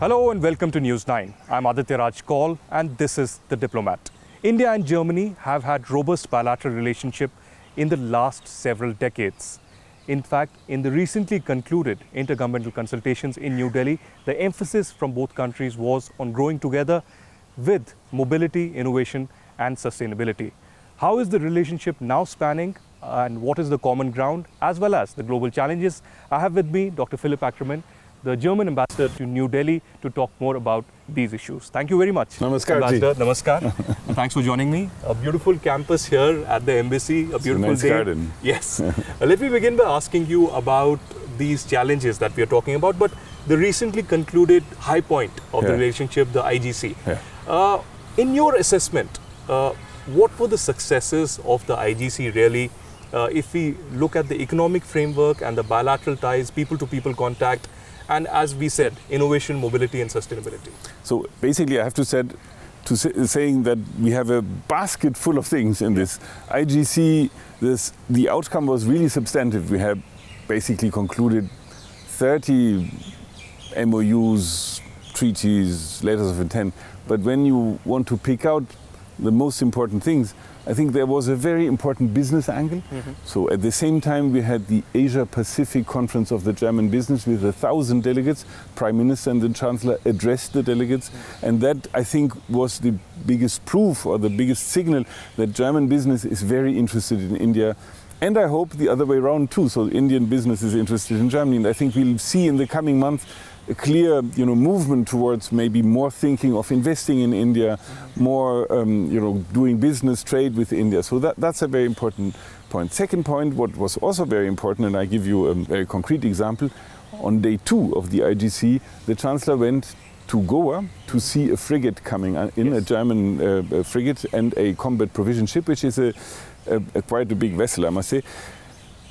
Hello and welcome to News 9. I'm Aditya Raj Kaul and this is The Diplomat. India and Germany have had robust bilateral relationship in the last several decades. In fact, in the recently concluded intergovernmental consultations in New Delhi, the emphasis from both countries was on growing together with mobility, innovation and sustainability. How is the relationship now spanning and what is the common ground as well as the global challenges? I have with me Dr. Philipp Ackermann, the German ambassador to New Delhi, to talk more about these issues. Thank you very much. Namaskar, Ambassador. Namaskar. And thanks for joining me. A beautiful campus here at the embassy, a beautiful nice day. Garden. Yes. Let me begin by asking you about these challenges that we are talking about, but the recently concluded high point of the relationship, the IGC. In your assessment, what were the successes of the IGC really? If we look at the economic framework and the bilateral ties, people-to-people contact, and as we said, innovation, mobility and sustainability. So basically I have to saying that we have a basket full of things in this. IGC, the outcome was really substantive. We have basically concluded 30 MOUs, treaties, letters of intent. But when you want to pick out the most important things, I think there was a very important business angle. So at the same time we had the Asia-Pacific Conference of the German business with 1,000 delegates. Prime Minister and the Chancellor addressed the delegates. And that, I think, was the biggest proof or the biggest signal that German business is very interested in India. And I hope the other way around too. So Indian business is interested in Germany. And I think we'll see in the coming months a clear, movement towards maybe more thinking of investing in India, more, doing business, trade with India. So that's a very important point. Second point, what was also very important, and I give you a very concrete example, on day 2 of the IGC, the Chancellor went to Goa to see a frigate coming in, a German frigate and a combat provision ship, which is quite a big vessel, I must say.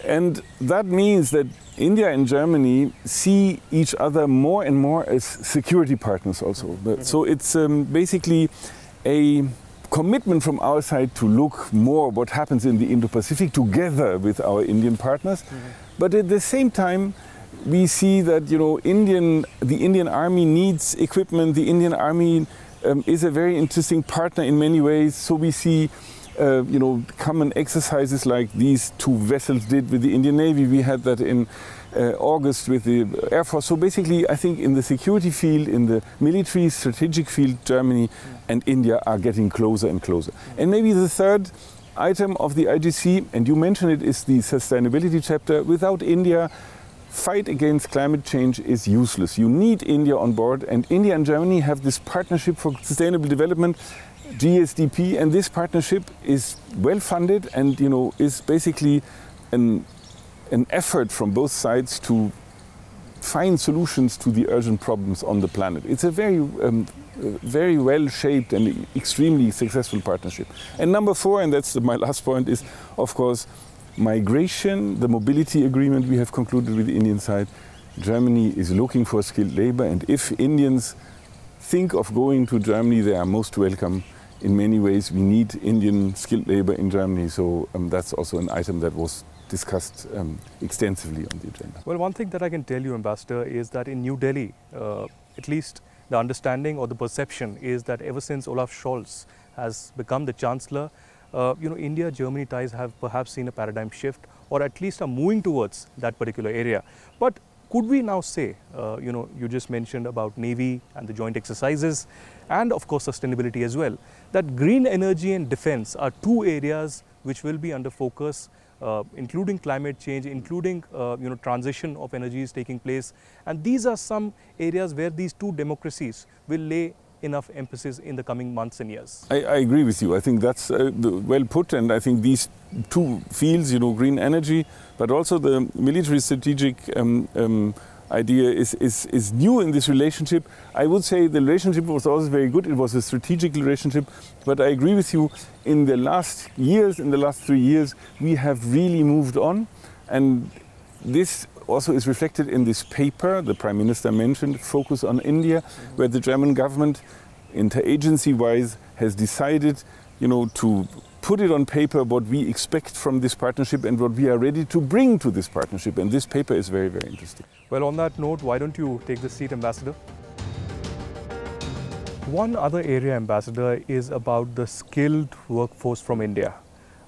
And that means that India and Germany see each other more and more as security partners also. So it's basically a commitment from our side to look more what happens in the Indo-Pacific together with our Indian partners. But at the same time, we see that the Indian Army needs equipment. The Indian Army is a very interesting partner in many ways. So we see common exercises like these 2 vessels did with the Indian Navy. We had that in August with the Air Force. So basically, I think in the security field, in the military strategic field, Germany and India are getting closer and closer. And maybe the third item of the IGC, and you mentioned it, is the sustainability chapter. Without India, fight against climate change is useless. You need India on board, and India and Germany have this partnership for sustainable development, GSDP, and this partnership is well funded and is basically an effort from both sides to find solutions to the urgent problems on the planet. It's a very well shaped and extremely successful partnership. And number 4, and that's my last point, is of course migration, the mobility agreement we have concluded with the Indian side. Germany is looking for skilled labor, and if Indians think of going to Germany, they are most welcome. In many ways, we need Indian skilled labor in Germany, so that's also an item that was discussed extensively on the agenda. Well, one thing that I can tell you, Ambassador, is that in New Delhi, at least the understanding or the perception is that ever since Olaf Scholz has become the Chancellor, India-Germany ties have perhaps seen a paradigm shift, or at least are moving towards that particular area. But could we now say, you just mentioned about Navy and the joint exercises, and of course sustainability as well, that green energy and defense are 2 areas which will be under focus, including climate change, including transition of energies taking place, and these are some areas where these 2 democracies will lay enough emphasis in the coming months and years. I agree with you. I think that's well put, and I think these 2 fields, green energy, but also the military strategic idea is new in this relationship. I would say the relationship was always very good. It was a strategic relationship, but I agree with you. In the last 3 years, we have really moved on, and this also is reflected in this paper the Prime Minister mentioned, Focus on India, where the German government, interagency-wise, has decided, to put it on paper what we expect from this partnership and what we are ready to bring to this partnership. And this paper is very, very interesting. Well, on that note, why don't you take the seat, Ambassador? one other area, Ambassador, is about the skilled workforce from India.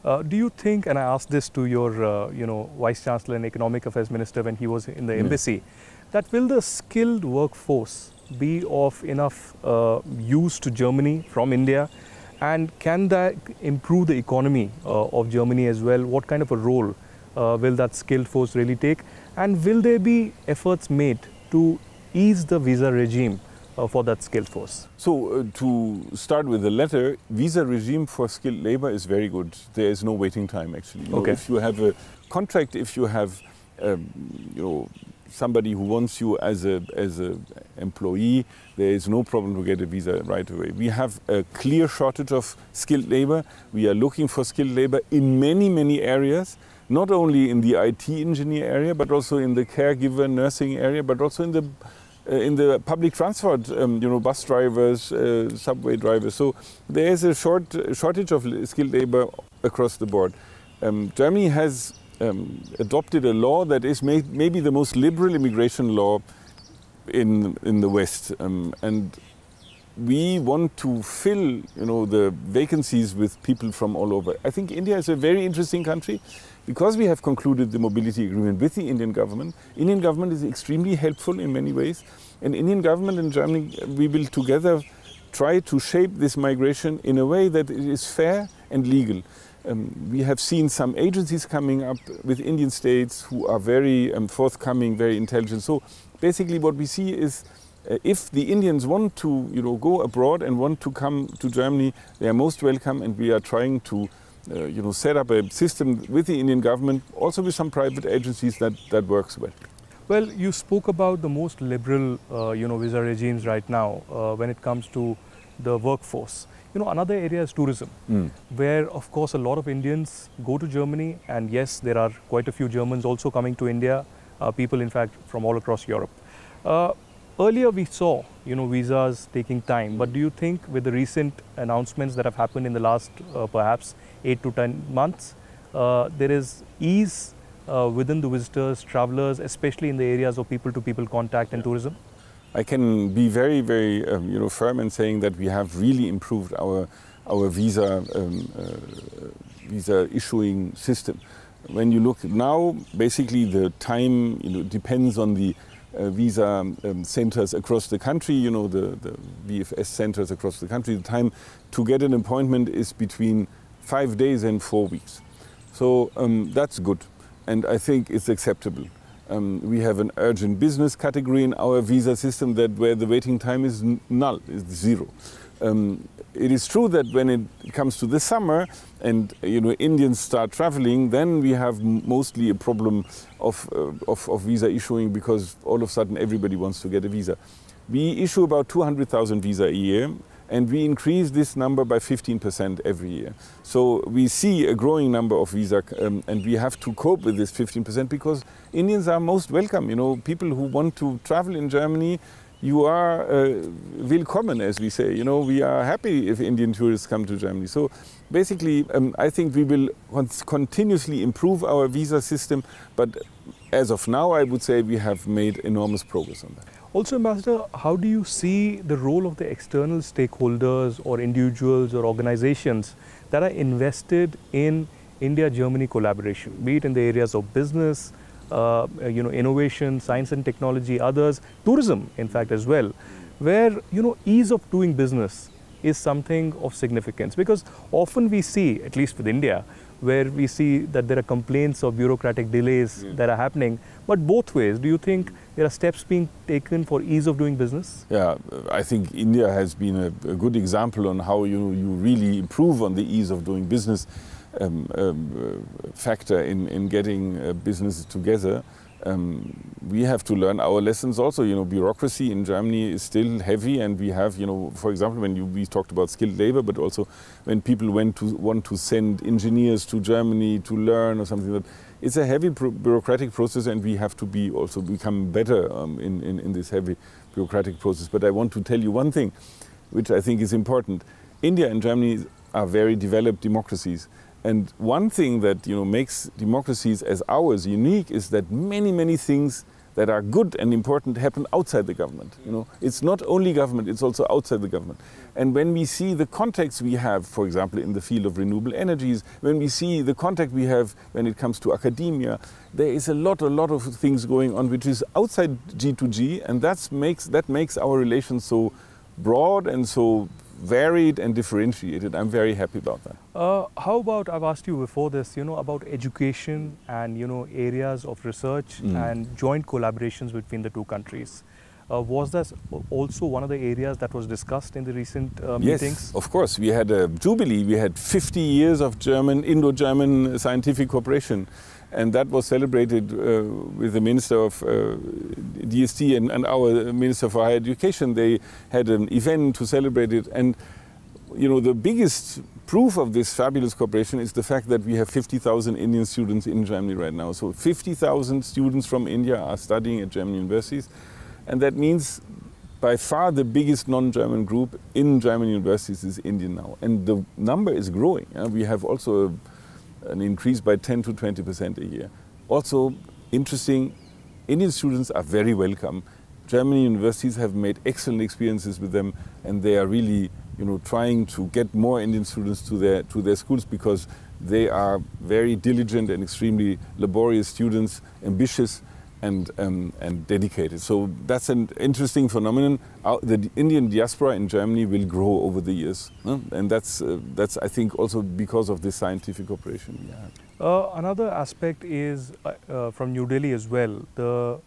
Do you think, and I asked this to your Vice Chancellor and Economic Affairs Minister when he was in the embassy, that will the skilled workforce be of enough use to Germany from India, and can that improve the economy of Germany as well? What kind of a role will that skilled force really take, and will there be efforts made to ease the visa regime for that skilled force? So to start with the latter, visa regime for skilled labor is very good. There is no waiting time actually. Okay. If you have a contract, if you have somebody who wants you as a employee, there is no problem to get a visa right away. We have a clear shortage of skilled labor. We are looking for skilled labor in many areas, not only in the IT engineer area, but also in the caregiver nursing area, but also in the public transport, bus drivers, subway drivers. So there is a shortage of skilled labor across the board. Germany has adopted a law that is maybe the most liberal immigration law in the West, and we want to fill the vacancies with people from all over. I think India is a very interesting country because we have concluded the mobility agreement with the Indian government. Indian government is extremely helpful in many ways, and Indian government and Germany, we will together try to shape this migration in a way that it is fair and legal. We have seen some agencies coming up with Indian states who are very forthcoming, very intelligent. So basically what we see is if the Indians want to go abroad and want to come to Germany, they are most welcome, and we are trying to set up a system with the Indian government, also with some private agencies that works well. Well, you spoke about the most liberal visa regimes right now when it comes to the workforce. Another area is tourism, where of course a lot of Indians go to Germany, and yes, there are quite a few Germans also coming to India, people in fact from all across Europe. Earlier we saw visas taking time, but do you think with the recent announcements that have happened in the last perhaps 8 to 10 months, there is ease within the visitors, travelers, especially in the areas of people-to-people contact and tourism? I can be very firm in saying that we have really improved our visa issuing system. When you look now, basically the time depends on the visa centers across the country, the VFS centers across the country. The time to get an appointment is between 5 days and 4 weeks. So that's good, and I think it's acceptable. We have an urgent business category in our visa system where the waiting time is null, is zero. It is true that when it comes to the summer and Indians start traveling, then we have mostly a problem of visa issuing, because all of a sudden everybody wants to get a visa. We issue about 200,000 visa a year, and we increase this number by 15% every year. So we see a growing number of visa, and we have to cope with this 15% because Indians are most welcome. People who want to travel in Germany, you are willkommen, as we say. We are happy if Indian tourists come to Germany. So basically, I think we will continuously improve our visa system, but as of now, I would say we have made enormous progress on that. Also, Ambassador, how do you see the role of the external stakeholders or individuals or organizations that are invested in India-Germany collaboration, be it in the areas of business, innovation, science and technology, others, tourism, in fact, as well, where, ease of doing business is something of significance? Because often we see, at least with India, where we see that there are complaints of bureaucratic delays that are happening. But both ways, do you think there are steps being taken for ease of doing business? Yeah, I think India has been a good example on how you really improve on the ease of doing business factor in getting businesses together. We have to learn our lessons also. Bureaucracy in Germany is still heavy, and we have, for example, when we talked about skilled labor, but also when people want to send engineers to Germany to learn or something like that. It's a heavy bureaucratic process, and we have to become better in this heavy bureaucratic process. But I want to tell you one thing, which I think is important. India and Germany are very developed democracies. And one thing that makes democracies as ours unique is that many things that are good and important happen outside the government. You know, it's not only government, it's also outside the government. And when we see the context we have, for example, in the field of renewable energies, when we see the contact we have when it comes to academia, there is a lot of things going on which is outside G2G, and that makes our relations so broad and so varied and differentiated. I'm very happy about that. How about, I've asked you before this, about education and, areas of research and joint collaborations between the two countries. Was that also one of the areas that was discussed in the recent meetings? Yes, of course. We had a jubilee. We had 50 years of Indo-German scientific cooperation. And that was celebrated with the Minister of DST and our Minister for Higher Education. They had an event to celebrate it. And, the biggest proof of this fabulous cooperation is the fact that we have 50,000 Indian students in Germany right now. So 50,000 students from India are studying at German universities. And that means by far the biggest non-German group in German universities is Indian now. And the number is growing. We have also an increase by 10 to 20% a year. Also interesting, Indian students are very welcome. German universities have made excellent experiences with them, and they are really trying to get more Indian students to their schools, because they are very diligent and extremely laborious students, ambitious and dedicated. So that's an interesting phenomenon. The Indian diaspora in Germany will grow over the years, and that's I think also because of this scientific cooperation. Yeah. Another aspect is from New Delhi as well, the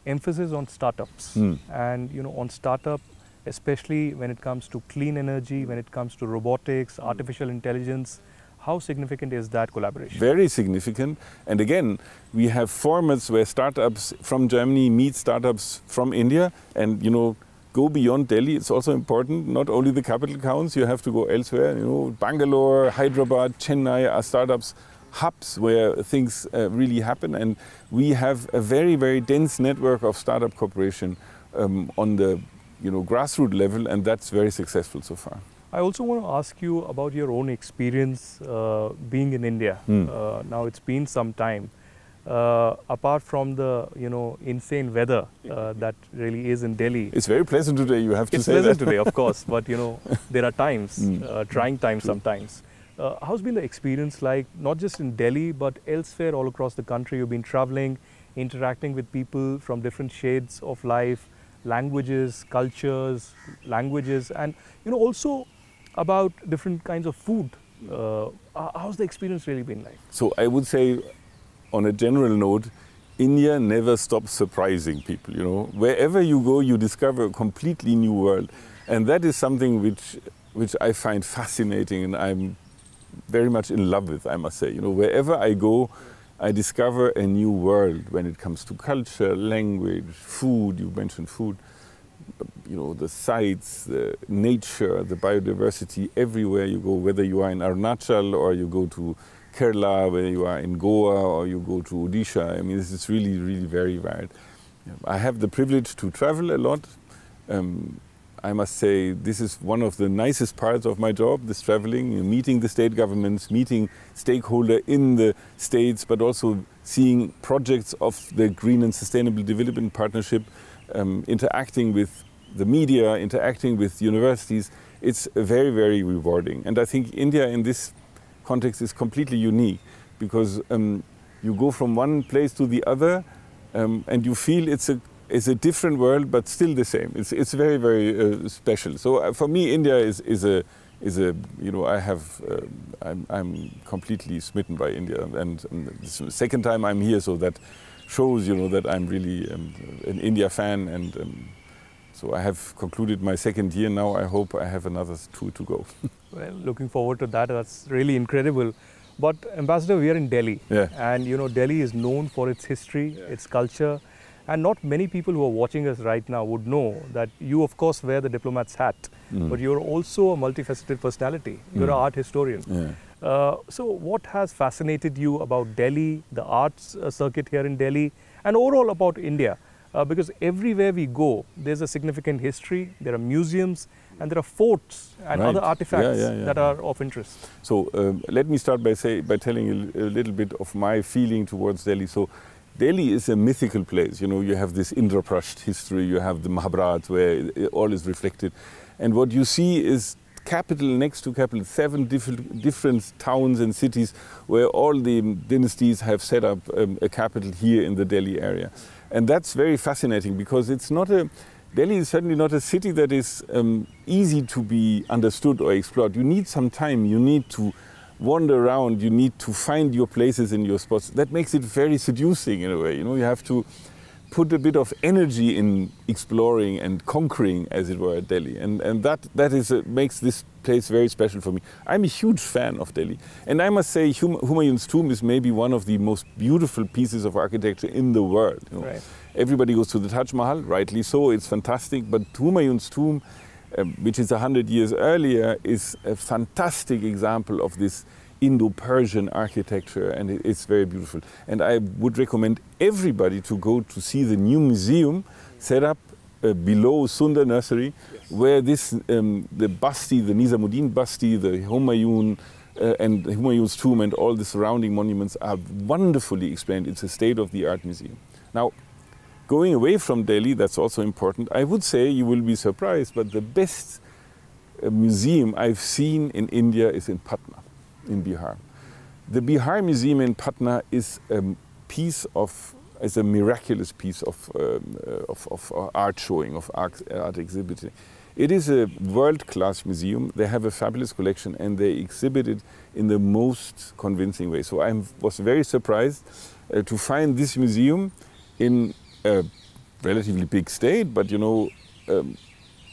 emphasis on startups and on startup, especially when it comes to clean energy, when it comes to robotics, artificial intelligence. How significant is that collaboration? Very significant. And again, we have formats where startups from Germany meet startups from India and, go beyond Delhi. It's also important. Not only the capital counts, you have to go elsewhere. Bangalore, Hyderabad, Chennai are startups hubs where things really happen. And we have a very, very dense network of startup cooperation on the, grassroots level, and that's very successful so far. I also want to ask you about your own experience being in India. Now it's been some time. Apart from the insane weather that really is in Delhi. It's very pleasant today, you have to say that. It's pleasant today, of course, but there are times, trying times sometimes. How's been the experience like, not just in Delhi, but elsewhere all across the country? You've been traveling, interacting with people from different shades of life, languages, cultures, and also about different kinds of food. How's the experience really been like? So I would say, on a general note, India never stops surprising people. Wherever you go, you discover a completely new world, and that is something which I find fascinating, and I'm very much in love with, I must say. Wherever I go, I discover a new world when it comes to culture, language, food. You mentioned food. The sights, the nature, the biodiversity, everywhere you go, whether you are in Arunachal or you go to Kerala, whether you are in Goa or you go to Odisha. I mean, this is really, really very varied. I have the privilege to travel a lot. I must say this is one of the nicest parts of my job, this traveling, meeting the state governments, meeting stakeholders in the states, but also seeing projects of the Green and Sustainable Development Partnership, interacting with the media, interacting with universities. It's very, very rewarding. And I think India in this context is completely unique, because you go from one place to the other and you feel it's a different world, but still the same. It's very, very special. So for me, India is a I'm completely smitten by India, and this is the second time I'm here, so that shows that I'm really an India fan, and so I have concluded my second year now. I hope I have another 2 to go. Well, looking forward to that. That's really incredible. But Ambassador, we are in Delhi, and Delhi is known for its history, its culture. And not many people who are watching us right now would know that you, of course, wear the diplomat's hat, but you're also a multifaceted personality. You're an art historian. So what has fascinated you about Delhi, the arts circuit here in Delhi, and overall about India? Because everywhere we go, there's a significant history, there are museums, and there are forts and other artifacts that are of interest. So let me start by telling you a little bit of my feeling towards Delhi. So Delhi is a mythical place. You know, you have this Indraprasth history, you have the Mahabharata where all is reflected. And what you see is capital next to capital, 7 different towns and cities where all the dynasties have set up a capital here in the Delhi area. And that's very fascinating because it's not Delhi is certainly not a city that is easy to be understood or explored. You need some time, you need to wander around, you need to find your places and your spots. That makes it very seducing in a way. You know, you have to put a bit of energy in exploring and conquering, as it were, Delhi. And that is makes this place very special for me. I'm a huge fan of Delhi. And I must say Humayun's tomb is maybe one of the most beautiful pieces of architecture in the world. You know? Right. Everybody goes to the Taj Mahal, rightly so, it's fantastic. But Humayun's tomb, which is 100 years earlier, is a fantastic example of this Indo-Persian architecture, and it's very beautiful. And I would recommend everybody to go to see the new museum set up below Sundar Nursery, yes, where this the Basti, the Nizamuddin Basti, the Humayun, and Humayun's tomb and all the surrounding monuments are wonderfully explained. It's a state-of-the-art museum. Now, going away from Delhi, that's also important. I would say you will be surprised, but the best museum I've seen in India is in Patna, in Bihar. The Bihar Museum in Patna is a miraculous piece of art showing, of art exhibiting. It is a world-class museum. They have a fabulous collection and they exhibit it in the most convincing way. So I was very surprised to find this museum in a relatively big state, but you know,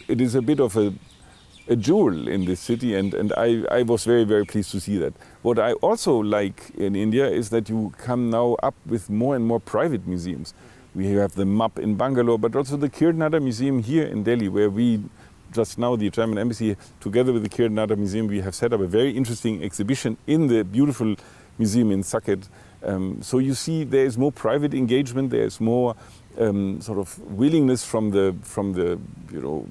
it is a bit of a jewel in this city, and I was very, very pleased to see that. What I also like in India is that you come now up with more and more private museums. We have the MAP in Bangalore, but also the Kirtnada Museum here in Delhi, where we just now, the German Embassy, together with the Kirtnada Museum, we have set up a very interesting exhibition in the beautiful museum in Saket. So you see there is more private engagement, there is more sort of willingness from the you know,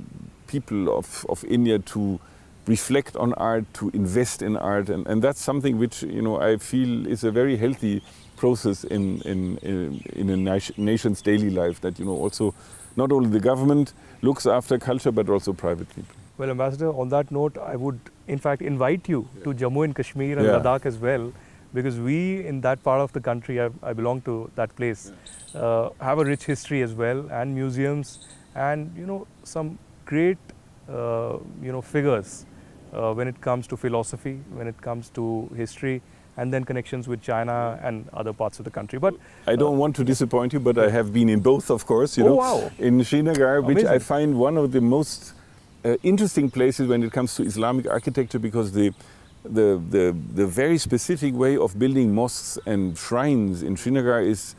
people of India to reflect on art, to invest in art, and that's something which, you know, I feel is a very healthy process in a nation's daily life, that, you know, also not only the government looks after culture but also private people. Well, Ambassador, on that note, I would in fact invite you to Jammu and Kashmir and Ladakh as well, because we in that part of the country, I belong to that place, have a rich history as well, and museums, and, you know, some great you know, figures when it comes to philosophy, when it comes to history, and then connections with China and other parts of the country. But I don't want to disappoint you, but I have been in both, of course. You know, wow. In Srinagar, Amazing. which I find one of the most interesting places when it comes to Islamic architecture, because the very specific way of building mosques and shrines in Srinagar is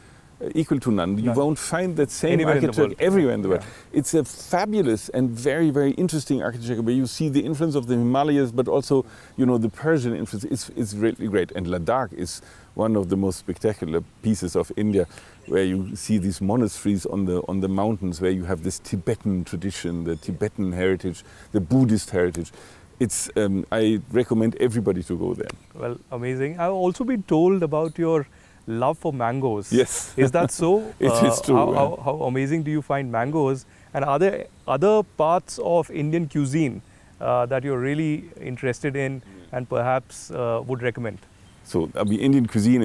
equal to none. You won't find that same architecture everywhere in the world. Yeah. It's a fabulous and very, very interesting architecture where you see the influence of the Himalayas, but also, you know, the Persian influence. It's really great. And Ladakh is one of the most spectacular pieces of India, where you see these monasteries on the mountains, where you have this Tibetan tradition, the Tibetan heritage, the Buddhist heritage. It's I recommend everybody to go there. Well, amazing. I've also been told about your love for mangoes. Yes. Is that so? It is true. How amazing do you find mangoes? And are there other parts of Indian cuisine that you're really interested in and perhaps would recommend? So, Indian cuisine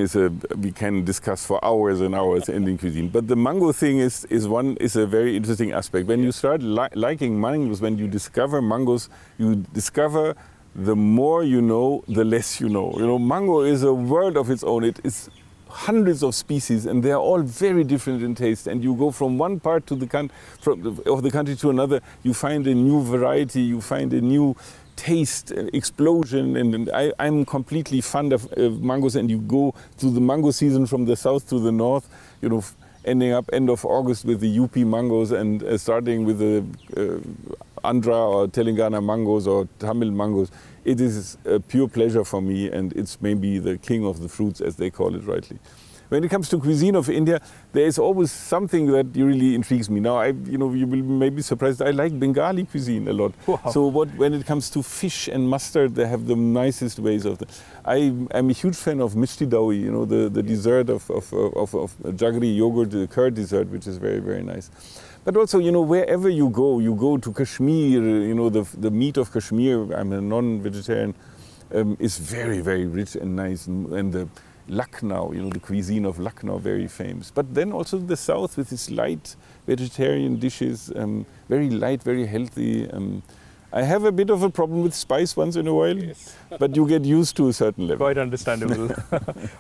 we can discuss for hours and hours Indian cuisine. But the mango thing is a very interesting aspect. When you start liking mangoes, when you discover mangoes, you discover the more you know, the less you know. You know, mango is a world of its own. It is hundreds of species, and they are all very different in taste. And you go from one part of the country to another, you find a new variety, you find a new taste explosion. And I'm completely fond of mangoes. And you go to the mango season from the south to the north, you know, ending up end of August with the UP mangoes, and starting with the Andhra or Telangana mangoes or Tamil mangoes. It is a pure pleasure for me, and it's maybe the king of the fruits, as they call it rightly. When it comes to cuisine of India, there is always something that really intrigues me. Now, you will maybe be surprised, I like Bengali cuisine a lot. Wow. So when it comes to fish and mustard, they have the nicest ways of I am a huge fan of mishti dawi, the dessert of jaggery yogurt, the curd dessert, which is very, very nice. But also, wherever you go to Kashmir, the meat of Kashmir, I'm a non-vegetarian, is very, very rich and nice. And the Lucknow, the cuisine of Lucknow, very famous. But then also the south with its light vegetarian dishes, very light, very healthy. I have a bit of a problem with spice once in a while, yes. But you get used to a certain level. Quite understandable.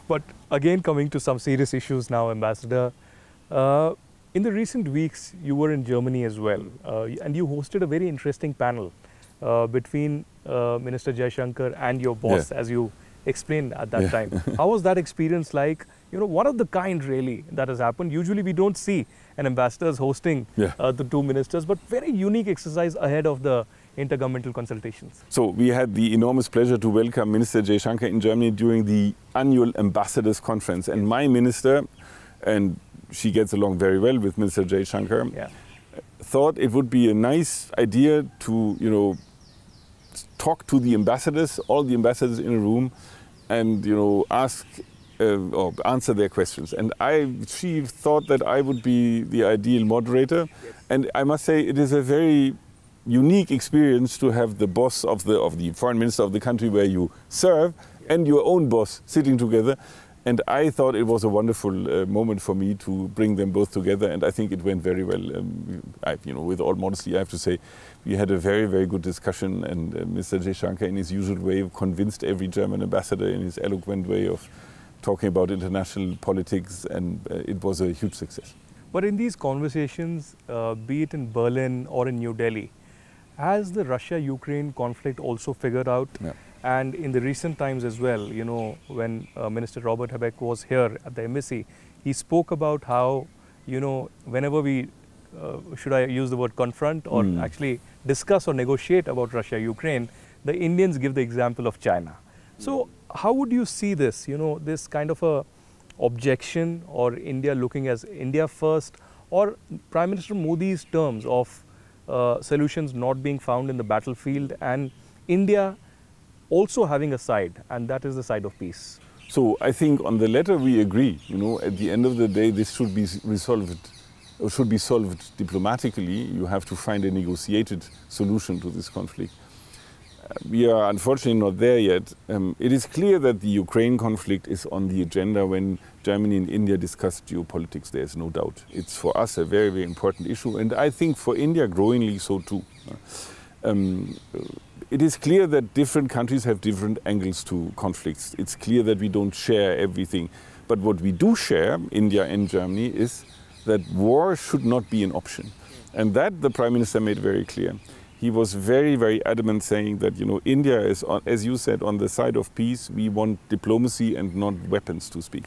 But again, coming to some serious issues now, Ambassador. In the recent weeks, you were in Germany as well, and you hosted a very interesting panel between Minister Jaishankar and your boss, as you explained at that time. How was that experience like? One of the kind really that has happened. Usually we don't see an ambassador hosting the two ministers, but very unique exercise ahead of the intergovernmental consultations. So we had the enormous pleasure to welcome Minister Jaishankar in Germany during the annual ambassadors conference. And my minister, and she gets along very well with Minister Jaishankar, thought it would be a nice idea to, talk to the ambassadors, all the ambassadors in a room, and ask or answer their questions. And she thought that I would be the ideal moderator. And I must say, it is a very unique experience to have the boss of the foreign minister of the country where you serve and your own boss sitting together. And I thought it was a wonderful moment for me to bring them both together, and I think it went very well. With all modesty, I have to say, we had a very, very good discussion, and Mr. Jaishankar, in his usual way, convinced every German ambassador in his eloquent way of talking about international politics, and it was a huge success. But in these conversations, be it in Berlin or in New Delhi, has the Russia-Ukraine conflict also figured out? And in the recent times as well, when Minister Robert Habeck was here at the embassy, he spoke about how, whenever we, should I use the word confront or actually discuss or negotiate about Russia-Ukraine, the Indians give the example of China. So how would you see this, this kind of a objection, or India looking as India first, or Prime Minister Modi's terms of solutions not being found in the battlefield, and India also having a side, and that is the side of peace? So I think on the latter we agree. At the end of the day, this should be resolved, or should be solved diplomatically. You have to find a negotiated solution to this conflict. We are unfortunately not there yet. It is clear that the Ukraine conflict is on the agenda when Germany and India discuss geopolitics. There is no doubt. It's for us a very, very important issue, and I think for India growingly so too. It is clear that different countries have different angles to conflicts. It's clear that we don't share everything. But what we do share, India and Germany, is that war should not be an option. And that the Prime Minister made very clear. He was very, very adamant, saying that India is, as you said, on the side of peace. We want diplomacy and not weapons, to speak.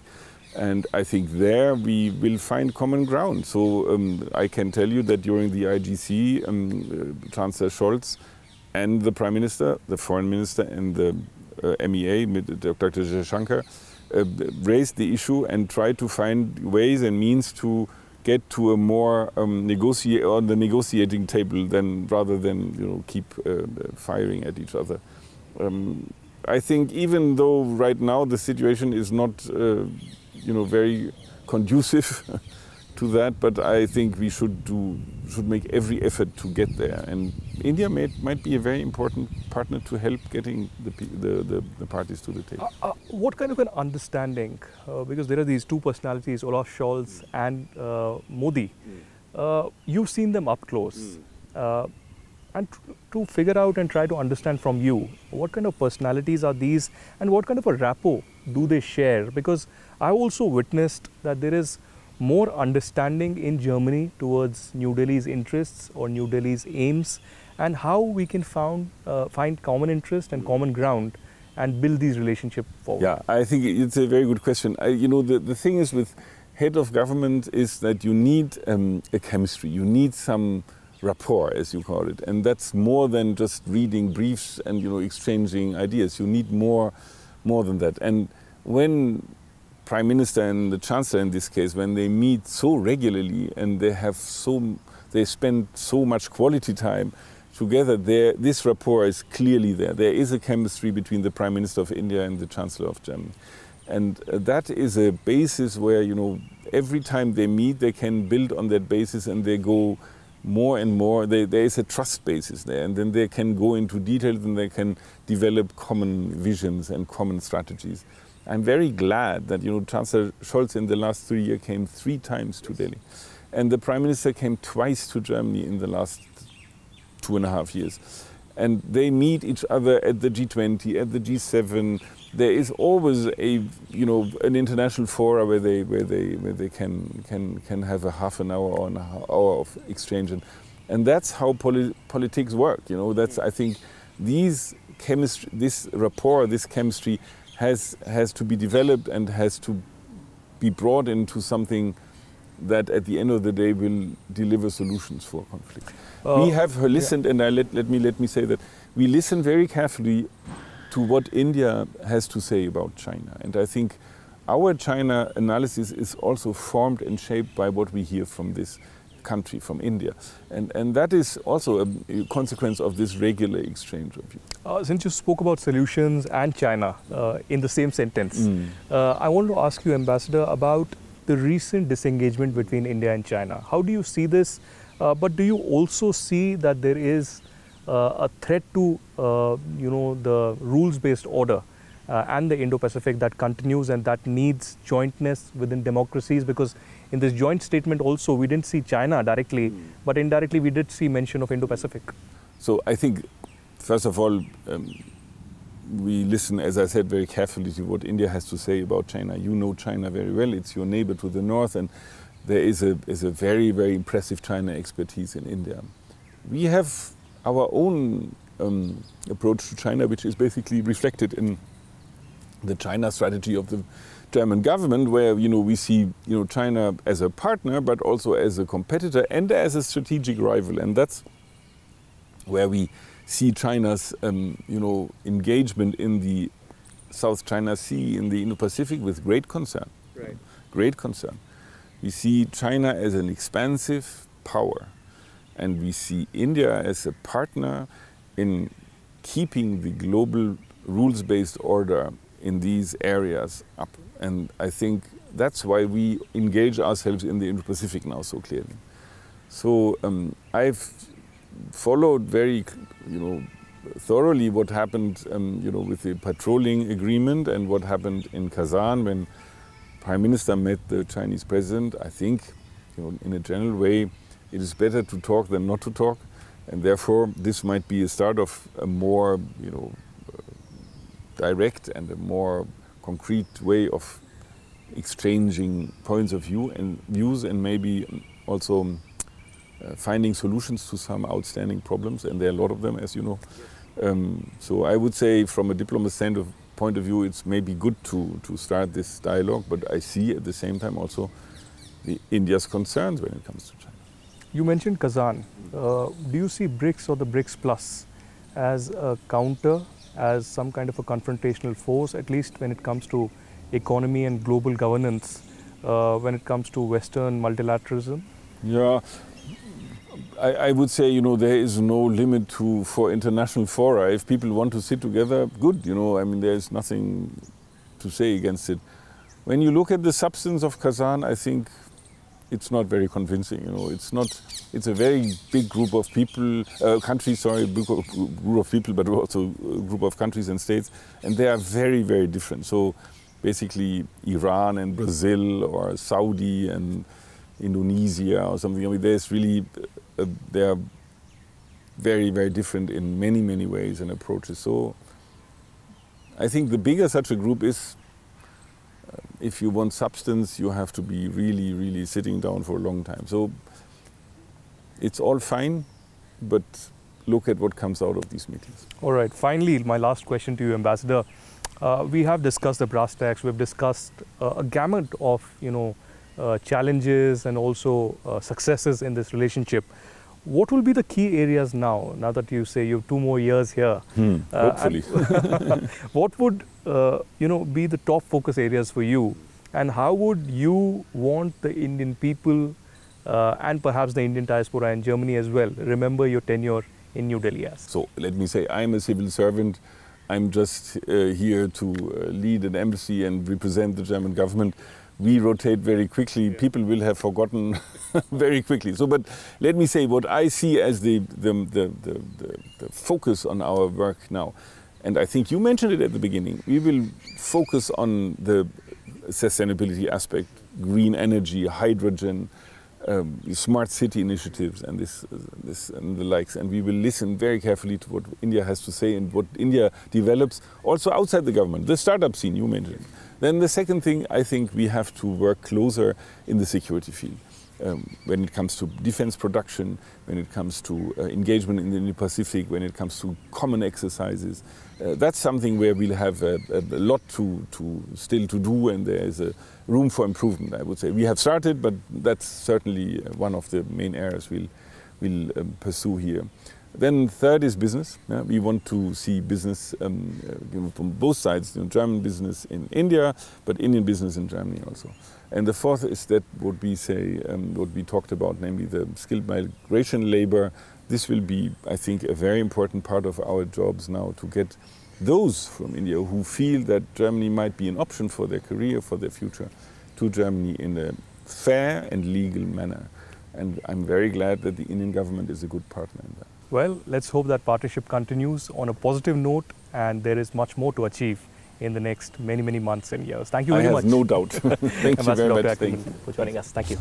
And I think there we will find common ground. So I can tell you that during the IGC, Chancellor Scholz and the Prime Minister, the Foreign Minister, and the MEA, Dr. Jaishankar, raised the issue and tried to find ways and means to get to a more on the negotiating table rather than keep firing at each other. I think even though right now the situation is not very conducive to that, but I think we should make every effort to get there. And India might be a very important partner to help getting the parties to the table. What kind of an understanding, because there are these two personalities, Olaf Scholz and Modi, you've seen them up close. And to figure out and try to understand from you, what kind of personalities are these and what kind of a rapport do they share? Because I also witnessed that there is more understanding in Germany towards New Delhi's interests or New Delhi's aims, and how we can find common interest and common ground and build these relationships forward. Yeah, I think it's a very good question. The thing is with head of government is that you need a chemistry. You need some rapport, as you call it, and that's more than just reading briefs and exchanging ideas. You need more than that. And when Prime Minister and the Chancellor in this case, when they meet so regularly and they spend so much quality time together, this rapport is clearly there. There is a chemistry between the Prime Minister of India and the Chancellor of Germany. And that is a basis where, every time they meet, they can build on that basis and they go more and more. There is a trust basis there, and then they can go into details and they can develop common visions and common strategies. I'm very glad that Chancellor Scholz in the last 3 years came 3 times to Delhi, and the Prime Minister came twice to Germany in the last 2.5 years, and they meet each other at the G20, at the G7. There is always an international forum where they can have a half an hour or an hour of exchange, and that's how politics work. I think this rapport, this chemistry has to be developed and has to be brought into something that at the end of the day will deliver solutions for conflict. We have listened, and let me say that we listen very carefully to what India has to say about China. And I think our China analysis is also formed and shaped by what we hear from this country, from India. And that is also a consequence of this regular exchange of views. Since you spoke about solutions and China in the same sentence, I want to ask you, Ambassador, about the recent disengagement between India and China. How do you see this? But do you also see that there is a threat to the rules-based order and the Indo-Pacific that continues and that needs jointness within democracies? Because in this joint statement also, we didn't see China directly, but indirectly we did see mention of Indo-Pacific. So I think, first of all, we listen, as I said, very carefully to what India has to say about China. You know China very well. It's your neighbor to the north, and there is a very, very impressive China expertise in India. We have our own approach to China, which is basically reflected in the China strategy of the German government, where we see China as a partner, but also as a competitor and as a strategic rival, and that's where we see China's engagement in the South China Sea, in the Indo-Pacific, with great concern. Right. Great concern. We see China as an expansive power, and we see India as a partner in keeping the global rules-based order in these areas up. And I think that's why we engage ourselves in the Indo-Pacific now so clearly. So I've followed very thoroughly what happened with the patrolling agreement and what happened in Kazan when Prime Minister met the Chinese president. I think in a general way it is better to talk than not to talk, and therefore this might be a start of a more direct and a more concrete way of exchanging points of view and views, and maybe also finding solutions to some outstanding problems, and there are a lot of them, as you know. So I would say from a diplomat's point of view, it's maybe good to start this dialogue, but I see at the same time also India's concerns when it comes to China. You mentioned Kazan. Do you see BRICS or the BRICS Plus as a counter, as some kind of a confrontational force, at least when it comes to economy and global governance, when it comes to Western multilateralism? Yeah, I would say, there is no limit for international fora. If people want to sit together, good, I mean, there's nothing to say against it. When you look at the substance of Kazan, I think it's not very convincing. It's a very big group of people, big group of people, but also a group of countries and states, and they are very, very different. So basically Iran and Brazil, or Saudi and Indonesia or something. I mean, there's really, they are very, very different in many, many ways and approaches. So I think the bigger such a group is, if you want substance, you have to be really, really sitting down for a long time. So it's all fine, but look at what comes out of these meetings. All right. Finally, my last question to you, Ambassador. We have discussed the brass tacks. We've discussed a gamut of, challenges and also successes in this relationship. What will be the key areas now that you say you have 2 more years here? Hopefully. What would, be the top focus areas for you And how would you want the Indian people and perhaps the Indian diaspora in Germany as well remember your tenure in New Delhi as? So let me say, I'm a civil servant. I'm just here to lead an embassy and represent the German government. We rotate very quickly. People will have forgotten very quickly. So, but let me say what I see as the focus on our work now. And I think you mentioned it at the beginning. We will focus on the sustainability aspect, green energy, hydrogen, smart city initiatives and this and the likes, and we will listen very carefully to what India has to say and what India develops also outside the government, the startup scene you mentioned. Then the second thing, I think we have to work closer in the security field. When it comes to defense production, when it comes to engagement in the Indo-Pacific, when it comes to common exercises, that's something where we'll have a lot still to do, and there is a room for improvement, I would say. We have started, but that's certainly one of the main areas we'll pursue here. Then third is business. We want to see business from both sides, German business in India, but Indian business in Germany also. And the fourth is that what we say, what we talked about, namely the skilled migration labor. This will be, I think, a very important part of our jobs now, to get those from India who feel that Germany might be an option for their career, for their future, to Germany in a fair and legal manner. And I'm very glad that the Indian government is a good partner in that. Well, let's hope that partnership continues on a positive note, and there is much more to achieve in the next many months and years. Thank you very much. I have no doubt. Thank you very much. For joining us. Thank you.